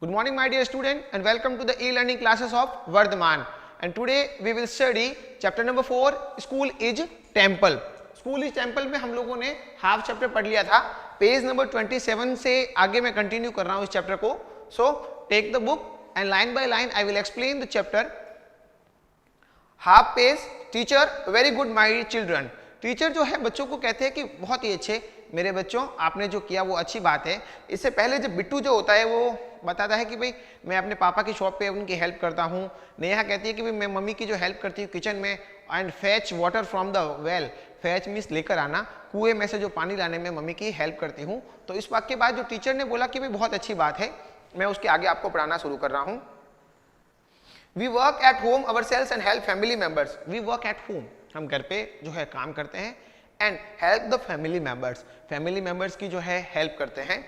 Good morning my dear student and welcome to the e-learning classes of Vardhaman. And today we will study chapter number 4 School is Temple. School is Temple में हम लोगों ने half chapter पढ़ लिया था. Page number 27 से आगे मैं कंटिन्यू कर रहा हूँ इस चैप्टर को. So take the book and line by line I will explain the chapter. Half page teacher very good my children. Teacher जो है बच्चों को कहते हैं कि बहुत ही अच्छे मेरे बच्चों आपने जो किया वो अच्छी बात है. इससे पहले जब बिट्टू जो होता है वो बताता है कि भाई मैं अपने पापा की शॉप पे उनकी हेल्प करता हूँ. नेहा कहती है कि भाई मैं मम्मी की जो हेल्प करती हूँ किचन में. And fetch water from the well. Fetch means लेकर आना, कुएं में से जो पानी लाने में मम्मी की हेल्प करती हूँ. तो इस वाक्य के बाद जो टीचर ने बोला कि भाई बहुत अच्छी बात है, मैं उसके आगे आपको पढ़ाना शुरू कर रहा हूँ. We work at home ourselves and help family members. We work at home. हम घर पे जो है काम करते हैं and help the family members. Family members की जो है help करते हैं.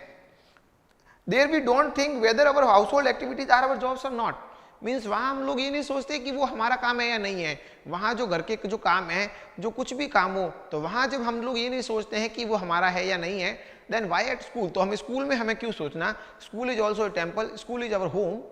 There we don't think whether our household activities are our jobs or not. Means वहाँ हम लोग ये नहीं सोचते कि वो हमारा काम है या नहीं है. वहाँ जो घर के जो काम है, जो कुछ भी काम हो, तो वहाँ जब हम लोग ये नहीं सोचते हैं कि वो हमारा है या नहीं है, then why at school? तो हम स्कूल में हमें क्यों सोचना? School is also a temple. School is our home.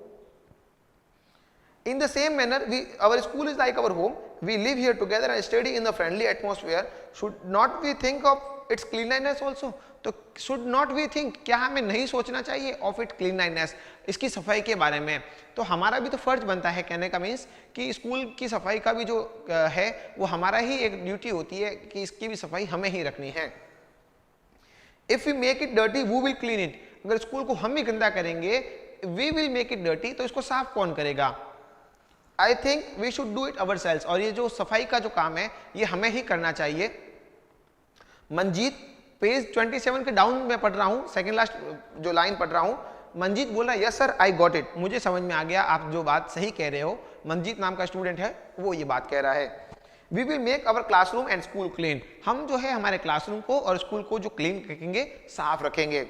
In the same manner, our school is like our home. We live here together and study in the friendly atmosphere. Should not we think of its cleanliness also? तो should not we think, क्या हमें नहीं सोचना चाहिए of its cleanliness, इसकी सफाई के बारे में? तो हमारा भी तो फर्ज बनता है कहने का मीन्स कि स्कूल की सफाई का भी जो है वो हमारा ही एक ड्यूटी होती है कि इसकी भी सफाई हमें ही रखनी है. If we make it dirty, who will clean it? अगर स्कूल को हम ही गंदा करेंगे, we will make it dirty, तो इसको साफ कौन करेगा? I think we should do it ourselves. और ये जो सफाई का जो काम है ये हमें ही करना चाहिए. मंजीत पेज 27 के डाउन में पढ़ रहा हूँ, सेकंड लास्ट जो लाइन पढ़ रहा हूँ. मंजीत बोला yes sir I got it. मुझे समझ में आ गया, आप जो बात सही कह रहे हो. मंजीत नाम का स्टूडेंट है वो ये बात कह रहा है. We will make our classroom and school clean. हम जो है हमारे क्लासरूम को और स्कूल को जो क्लीन रखेंगे, साफ रखेंगे.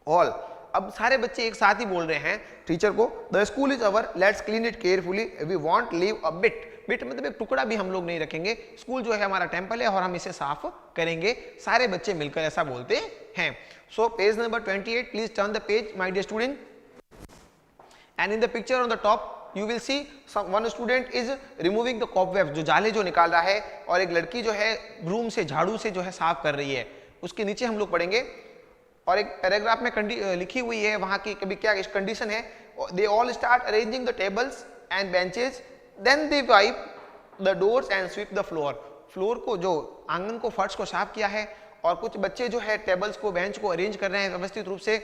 ऑल, अब सारे बच्चे एक साथ ही बोल रहे हैं टीचर को. The school is our, let's clean it carefully. We want leave a bit. Bit मतलब एक टुकड़ा भी हम लोग नहीं रखेंगे. स्कूल जो है हमारा टेंपल है और हम इसे साफ करेंगे. सारे बच्चे मिलकर ऐसा बोलते हैं. So page number 28, please turn the page my dear student. And in the picture on the top you will see one student is removing the cobweb. जो जाले जो निकाल रहा है, और एक लड़की जो है ब्रूम से, झाड़ू से जो है साफ कर रही है. उसके नीचे हम लोग पढ़ेंगे और एक पैराग्राफ में लिखी हुई है वहां की कभी क्या कंडीशन है. They all start arranging the tables and benches, then they wipe the doors and sweep the floor. Floor को, जो आंगन को, फर्श को साफ किया है. और कुछ बच्चे जो है टेबल्स को, बेंच को अरेंज कर रहे हैं व्यवस्थित रूप से.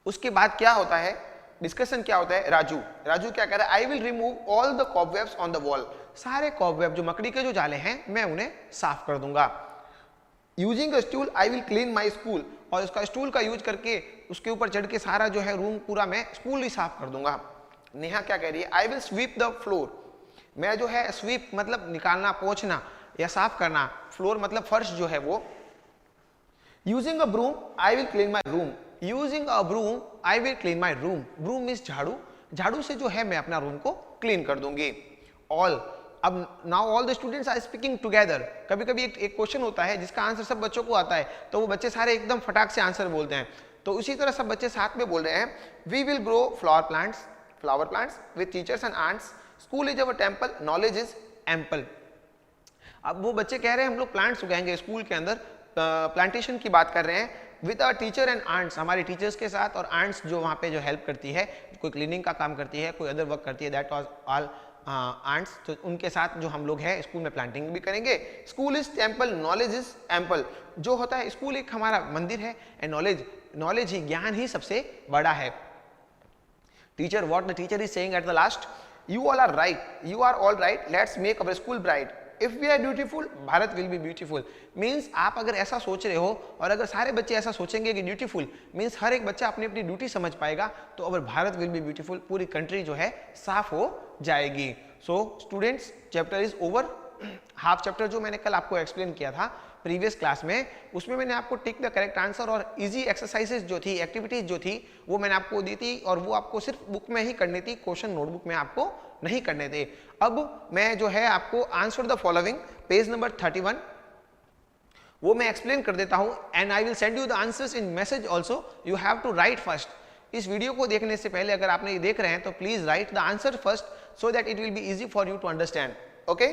उसके बाद क्या होता है, डिस्कशन क्या होता है. राजू क्या कह रहा है, I will remove all the cobwebs on the wall. सारे कॉबवेब जो मकड़ी के जो जाले हैं मैं उन्हें साफ कर दूंगा. Using a stool I will clean my school. और उसका स्टूल का यूज करके उसके ऊपर चढ़ के सारा जो है रूम पूरा मैं स्कूल ही साफ कर दूंगा. नेहा क्या कह रही है, I will SVEEP the floor. मैं जो है स्वीप मतलब निकालना, पोंछना या साफ करना. फ्लोर मतलब फर्श जो है वो. Using a broom I will clean my room. Using a broom I will clean my room. Broom means झाड़ू. झाड़ू से जो है मैं अपना रूम को क्लीन कर दूंगी. ऑल, अब now all the students are speaking together. कभी कभी एक क्वेश्चन होता है जिसका आंसर सब बच्चों को आता है, तो वो बच्चे सारे एकदम फटाक से आंसर बोलते हैं. तो उसी तरह सब बच्चे साथ में बोल रहे हैं. We will grow flower plants with teachers and aunts. School is our temple, knowledge is ample. अब वो बच्चे कह रहे हैं हम लोग प्लांट्स उगाएंगे स्कूल के अंदर. प्लांटेशन की बात कर रहे हैं. With our teacher and aunts, हमारे टीचर्स के साथ, और आंट्स जो वहाँ पे जो हेल्प करती है, कोई क्लीनिंग का काम करती है, कोई अदर वर्क करती है, दैट वाज ऑल आंट्स. तो उनके साथ जो हम लोग हैं स्कूल में प्लांटिंग भी करेंगे. School is temple, knowledge is ample. जो होता है स्कूल एक हमारा मंदिर है, एंड नॉलेज ही, ज्ञान ही सबसे बड़ा है. Teacher, what the teacher is saying at the last, you all are right, you are all right, let's make our school bright. If we are beautiful, Bharat will be beautiful. Means आप अगर ऐसा सोच रहे हो और अगर सारे बच्चे ऐसा सोचेंगे कि ब्यूटीफुल, मीन्स हर एक बच्चा अपनी अपनी ड्यूटी समझ पाएगा, तो अगर भारत विल बी ब्यूटीफुल, पूरी कंट्री जो है साफ हो जाएगी. So students, chapter is over. Half chapter जो मैंने कल आपको एक्सप्लेन किया था प्रीवियस क्लास में, उसमें मैंने आपको टिक द करेक्ट आंसर और इजी एक्सरसाइजेस जो थी, एक्टिविटीज जो थी, वो मैंने आपको दी थी. और वो आपको सिर्फ बुक में ही करनी थी, क्वेश्चन नोटबुक में आपको नहीं करने थे. अब मैं जो है आपको answer the following, page number 31, वो मैं एक्सप्लेन कर देता हूं. And I will send you the answers in message also. You have to write first. इस वीडियो को देखने से पहले अगर आपने ये देख रहे हैं तो please write the answer first so that it will be easy for you to understand. Okay,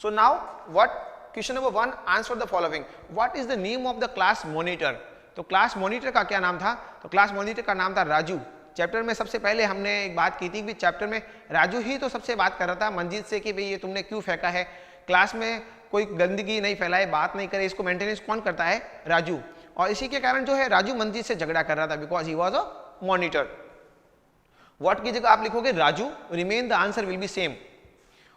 so now what question number 1, answer the following. What is the name of the class monitor? तो class monitor का क्या नाम था? तो class monitor का नाम था Raju. Chapter में सबसे पहले हमने एक बात की थी कि चैप्टर में राजू ही तो सबसे बात कर रहा था मंजीत से कि भाई ये तुमने क्यों फेंका है, क्लास में कोई गंदगी नहीं फैलाए, बात नहीं करे, इसको मेंटेनेंस कौन करता है? राजू. और इसी के कारण जो है राजू मंजीत से झगड़ा कर रहा था because he was a monitor. What की जगह आप लिखोगे Raju, remain the answer will be same.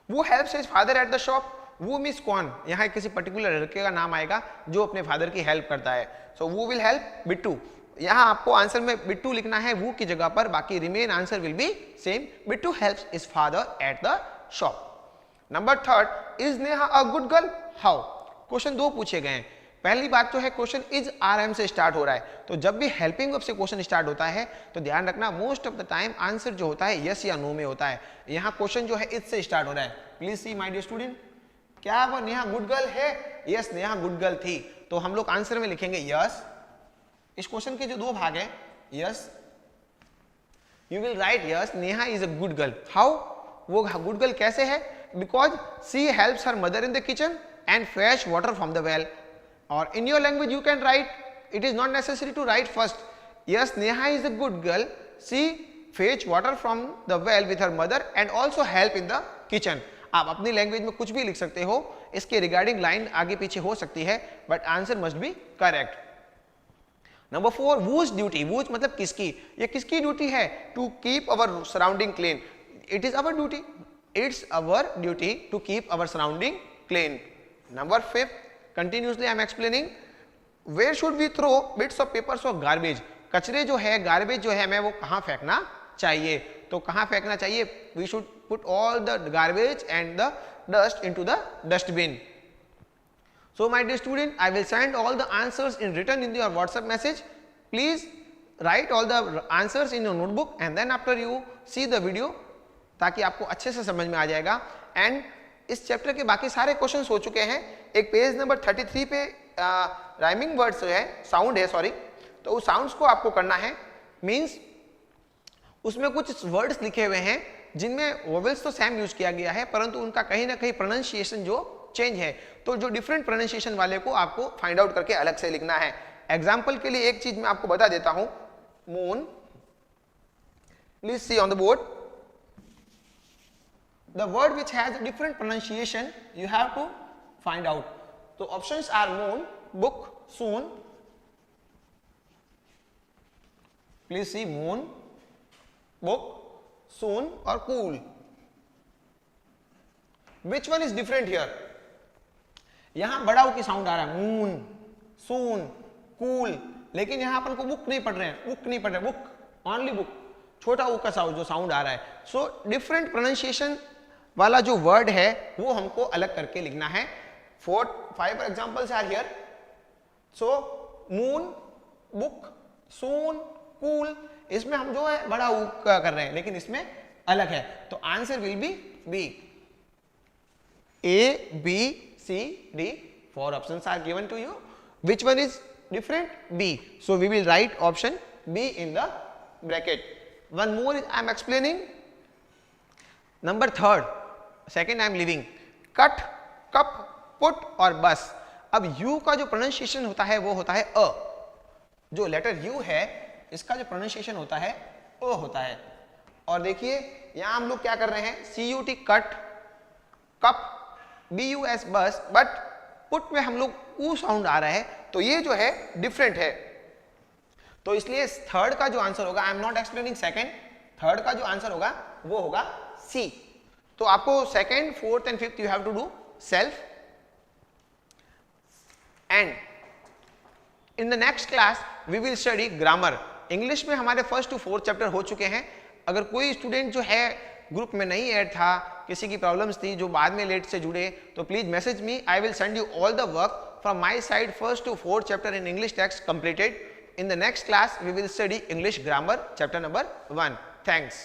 Who helps his father at the shop. Who means कौन? यहाँ किसी पर्टिकुलर लड़के का नाम आएगा जो अपने फादर की हेल्प करता है. सो वो विल हेल्प बिट्टू. यहाँ आपको आंसर में बिट्टू लिखना है वो की जगह पर, बाकी remain answer will be same. Bittu helps his father at the shop. Number 3, is Neha a good girl? How? Question 2 पूछे गए हैं. पहली बात तो है क्वेश्चन इज RM से स्टार्ट हो रहा है, तो जब भी हेल्पिंग वर्ब से क्वेश्चन स्टार्ट होता है तो ध्यान रखना most of the time answer जो होता है यस या नो में होता है. यहाँ क्वेश्चन जो है इज से स्टार्ट हो रहा है. Please see my dear student, क्या वो नेहा गुड गर्ल है? यस, नेहा गुड गर्ल थी. तो हम लोग आंसर में लिखेंगे यस. इस क्वेश्चन के जो 2 भाग हैं, yes you will write yes Neha is a good girl. How? वो गुड गर्ल कैसे है? Because she helps her mother in the kitchen and fresh water from the well. और in your language you can write, it is not necessary to write first. Yes Neha is a good girl, she fetch water from the well with her mother and also help in the kitchen. आप अपनी language में कुछ भी लिख सकते हो, इसके regarding line आगे पीछे हो सकती है, but answer must be correct. Number 4, whose duty. Whose मतलब किसकी? ये किसकी ड्यूटी है? To keep our surrounding clean. It is our duty. It's our duty to keep our surrounding clean. Number 5, continuously I am explaining. Where should we throw bits of papers of garbage? कचरे जो है, garbage जो है, हमें वो कहाँ फेंकना चाहिए? तो कहाँ फेंकना चाहिए? We should put all the garbage and the dust into the dustbin. So my dear student, I will send all the answers in written in your WhatsApp message. Please write all the answers in your notebook and then after you see the video, ताकि आपको अच्छे से समझ में आ जाएगा. And इस chapter के बाकी सारे क्वेश्चंस हो चुके हैं. एक पेज नंबर 33 पे राइमिंग वर्ड्स है, साउंड है सॉरी, तो उस साउंड्स को आपको करना है. मीन्स उसमें कुछ वर्ड्स लिखे हुए हैं जिनमें वोवेल्स तो सेम यूज किया गया है, परंतु उनका कहीं ना कहीं प्रोनाउंसिएशन जो चेंज है, तो जो डिफरेंट प्रोनाउंसिएशन वाले को आपको फाइंड आउट करके अलग से लिखना है. एग्जांपल के लिए एक चीज मैं आपको बता देता हूं. Moon, please see on the board, the word which has different pronunciation you have to find out. तो options are moon, book, soon. Please see moon, book, soon or cool. Which one is different here? यहां बड़ा ऊ की sound आ रहा है, moon, soon, cool, लेकिन यहां अपन को बुक नहीं पढ़ रहे हैं, बुक नहीं पढ़ रहे, बुक, ओनली बुक, छोटा ऊ का जो साउंड आ रहा है. सो डिफरेंट प्रोनाउंसिएशन वाला जो वर्ड है वो हमको अलग करके लिखना है. 4-5 examples are here. So moon, book, soon, cool, इसमें हम जो है बड़ा ऊ कर रहे हैं, लेकिन इसमें अलग है. तो answer will be B. A, B, C, D. 4 options are given to you. Which one is different? B. So we will write option B in the bracket. One more I am explaining. Number 3, second I am leaving. Cut, cup, put और bus. अब U का जो pronunciation होता है वो होता है अ. जो लेटर U है इसका जो प्रोनाउंसिएशन होता है ओ होता है. और देखिए यहां हम लोग क्या कर रहे हैं, CUT कट, कप, BUS बस, बट पुट में हम लोग ऊ साउंड आ रहा है, तो ये जो है डिफरेंट है. तो इसलिए थर्ड का जो आंसर होगा, I am not explaining second, third का जो आंसर होगा वो होगा सी. तो आपको second, fourth and fifth you have to do self. And in the next class we will study grammar. English में हमारे 1st to 4th चैप्टर हो चुके हैं. अगर कोई स्टूडेंट जो है ग्रुप में नहीं ऐड था, किसी की प्रॉब्लम्स थी, जो बाद में लेट से जुड़े, तो please message me. I will send you all the work from my side. 1st to 4th chapter in English text completed. In the next class we will study English grammar chapter number 1. Thanks.